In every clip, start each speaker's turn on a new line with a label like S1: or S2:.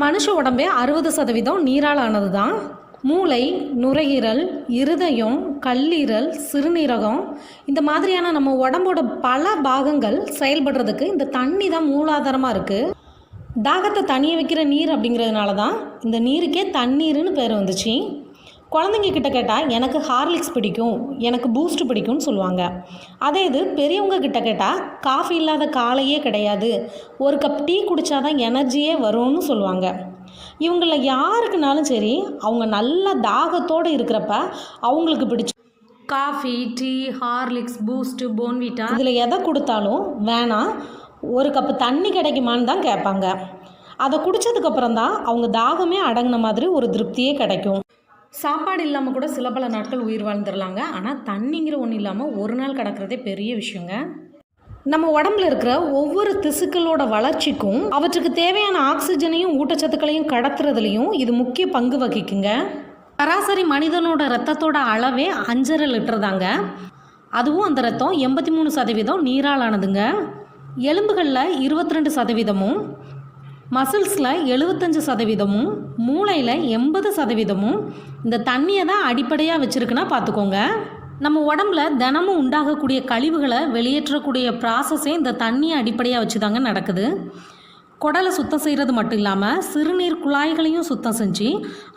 S1: மனுஷ உடம்பே 60% நீரால் ஆனது தான். மூளை, நுரையீரல், இருதயம், கல்லீரல், சிறுநீரகம் இந்த மாதிரியான நம்ம உடம்போட பல பாகங்கள் செயல்படுறதுக்கு இந்த தண்ணி தான் மூலாதாரமாக இருக்குது. தாகத்தை தனிய வைக்கிற நீர் அப்படிங்கிறதுனால தான் இந்த நீருக்கே தண்ணீர்னு பேர் வந்துச்சு. குழந்தைங்க கிட்ட கேட்டால் எனக்கு ஹார்லிக்ஸ் பிடிக்கும், எனக்கு பூஸ்ட் பிடிக்கும்னு சொல்லுவாங்க. அதே இது பெரியவங்க கிட்ட கேட்டால் காஃபி இல்லாத காலையே கிடையாது, ஒரு கப் டீ குடித்தாதான் எனர்ஜியே வரும்னு சொல்லுவாங்க. இவங்களில் யாருக்குனாலும் சரி, அவங்க நல்ல தாகத்தோடு இருக்கிறப்ப அவங்களுக்கு பிடிச்ச coffee, tea, Horlicks, boost, Bournvita இதில் எதை கொடுத்தாலும் வேணாம், ஒரு கப்பு தண்ணி கிடைக்குமான்னு தான் கேட்பாங்க. அதை குடித்ததுக்கப்புறம் தான் அவங்க தாகமே அடங்கின மாதிரி ஒரு திருப்தியே கிடைக்கும். சாப்பாடு இல்லாமல் கூட சில பல நாட்கள் உயிர் வாழ்ந்துடலாங்க. ஆனால் தண்ணிங்கிற ஒன்று இல்லாமல் ஒரு நாள் கிடக்கிறதே பெரிய விஷயங்க. நம்ம உடம்புல இருக்கிற ஒவ்வொரு திசுக்களோட வளர்ச்சிக்கும் அவற்றுக்கு தேவையான ஆக்சிஜனையும் ஊட்டச்சத்துக்களையும் கடத்துறதுலையும் இது முக்கிய பங்கு வகிக்குங்க. சராசரி மனிதனோட ரத்தத்தோட அளவே 5.5 லிட்டர் தாங்க. அதுவும் அந்த ரத்தம் 83% நீரால் ஆனதுங்க. எலும்புகளில் 22%, மசில்ஸில் 75%, மூளையில் 80% இந்த தண்ணியை தான் அடிப்படையாக வச்சுருக்குன்னா பார்த்துக்கோங்க. நம்ம உடம்புல தினமும் உண்டாகக்கூடிய கழிவுகளை வெளியேற்றக்கூடிய ப்ராசஸே இந்த தண்ணியை அடிப்படையாக வச்சு தாங்க நடக்குது. குடலை சுத்தம் செய்கிறது மட்டும் இல்லாமல் சிறுநீர் குழாய்களையும் சுத்தம் செஞ்சு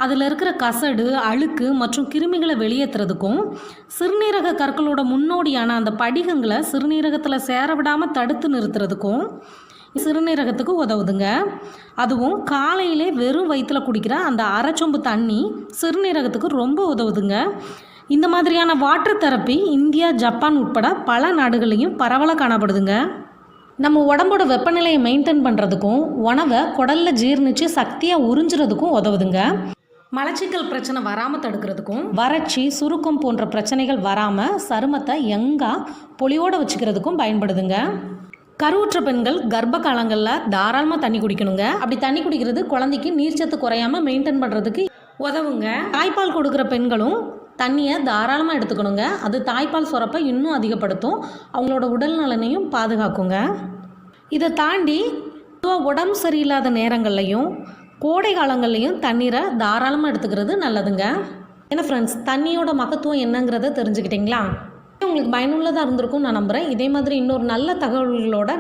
S1: அதில் இருக்கிற கசடு, அழுக்கு மற்றும் கிருமிகளை வெளியேற்றுறதுக்கும், சிறுநீரக கற்களோட முன்னோடியான அந்த படிகங்களை சிறுநீரகத்தில் சேர விடாமல் தடுத்து நிறுத்துறதுக்கும் சிறுநீரகத்துக்கு உதவுதுங்க. அதுவும் காலையிலே வெறும் வயிற்றில் குடிக்கிற அந்த அரைச்சொம்பு தண்ணி சிறுநீரகத்துக்கு ரொம்ப உதவுதுங்க. இந்த மாதிரியான வாட்டர் தெரப்பி இந்தியா, ஜப்பான் உட்பட பல நாடுகளையும் பரவலாக காணப்படுதுங்க. நம்ம உடம்போட வெப்பநிலையை மெயின்டைன் பண்ணுறதுக்கும், உணவை குடலில் ஜீர்ணித்து சக்தியாக உறிஞ்சுறதுக்கும் உதவுதுங்க. மலச்சிக்கல் பிரச்சனை வராமல் தடுக்கிறதுக்கும், வறட்சி, சுருக்கம் போன்ற பிரச்சனைகள் வராமல் சருமத்தை யங்காக பொலிவோடு வச்சுக்கிறதுக்கும் பயன்படுதுங்க. கருவுற்ற பெண்கள் கர்ப்ப காலங்களில் தாராளமாக தண்ணி குடிக்கணுங்க. அப்படி தண்ணி குடிக்கிறது குழந்தைக்கு நீர்ச்சத்து குறையாமல் மெயின்டைன் பண்ணுறதுக்கு உதவுங்க. தாய்ப்பால் கொடுக்குற பெண்களும் தண்ணியை தாராளமாக எடுத்துக்கணுங்க. அது தாய்ப்பால் சுரப்பை இன்னும் அதிகப்படுத்தும், அவங்களோட உடல் நலனையும் பாதுகாக்குங்க. இதை தாண்டி உடம்பு சரியில்லாத நேரங்கள்லையும் கோடை காலங்கள்லையும் தண்ணீரை தாராளமாக எடுத்துக்கிறது நல்லதுங்க. ஏன்னா ஃப்ரெண்ட்ஸ், தண்ணியோட மகத்துவம் என்னங்கிறத தெரிஞ்சுக்கிட்டிங்களா? உங்களுக்கு பயனுள்ளதாக இருந்திருக்கும் நான் நம்புகிறேன். இதே மாதிரி இன்னொரு நல்ல தகவல்களோட